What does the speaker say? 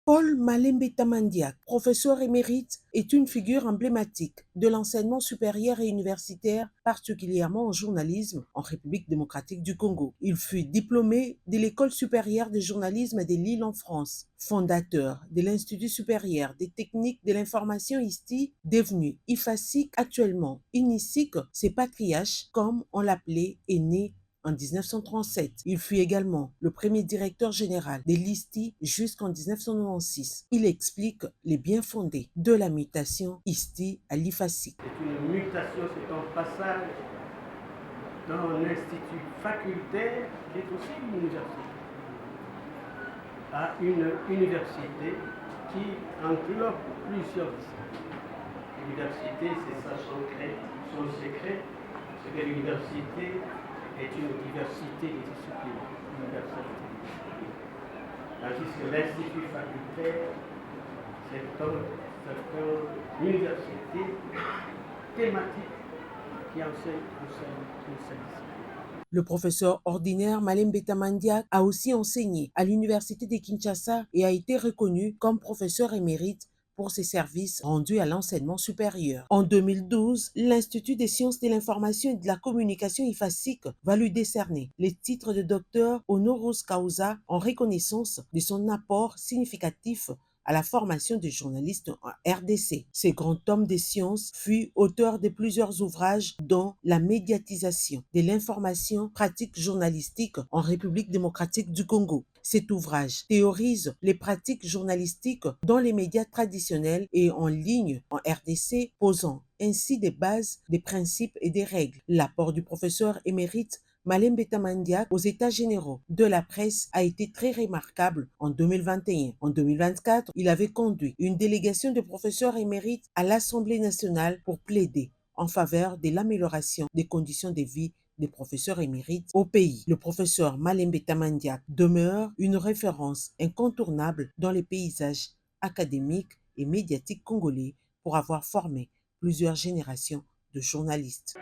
Paul Malembeta Mandiak, professeur émérite, est une figure emblématique de l'enseignement supérieur et universitaire, particulièrement en journalisme en République démocratique du Congo. Il fut diplômé de l'École supérieure de journalisme de Lille en France, fondateur de l'Institut supérieur des techniques de l'information ISTI, devenu IFASIC, actuellement INISIC, ses patriarches, comme on l'appelait, est né en 1937. Il fut également le premier directeur général de l'ISTI jusqu'en 1996. Il explique les bien fondés de la mutation ISTI à l'IFASIC. C'est une mutation, c'est un passage dans un institut facultaire qui est aussi une université, à une université qui englobe plusieurs disciplines. L'université, c'est ça son secret, c'est que l'université est une diversité de disciplines, tandis que l'institut facultaire, c'est une université thématique qui enseigne une seule discipline. Le professeur ordinaire Malembeta Mandiak a aussi enseigné à l'université de Kinshasa et a été reconnu comme professeur émérite pour ses services rendus à l'enseignement supérieur. En 2012, l'Institut des sciences de l'information et de la communication IFASIC va lui décerner le titre de docteur honoris causa en reconnaissance de son apport significatif à la formation des journalistes en RDC. Ce grand homme des sciences fut auteur de plusieurs ouvrages dont La médiatisation de l'information pratique journalistique en République démocratique du Congo. Cet ouvrage théorise les pratiques journalistiques dans les médias traditionnels et en ligne en RDC, posant ainsi des bases, des principes et des règles. L'apport du professeur émérite Malembeta Mandiak aux États généraux de la presse a été très remarquable en 2021. En 2024, il avait conduit une délégation de professeurs émérites à l'Assemblée nationale pour plaider en faveur de l'amélioration des conditions de vie des professeurs émérites au pays. Le professeur Malembeta Mandiak demeure une référence incontournable dans les paysages académiques et médiatiques congolais pour avoir formé plusieurs générations de journalistes.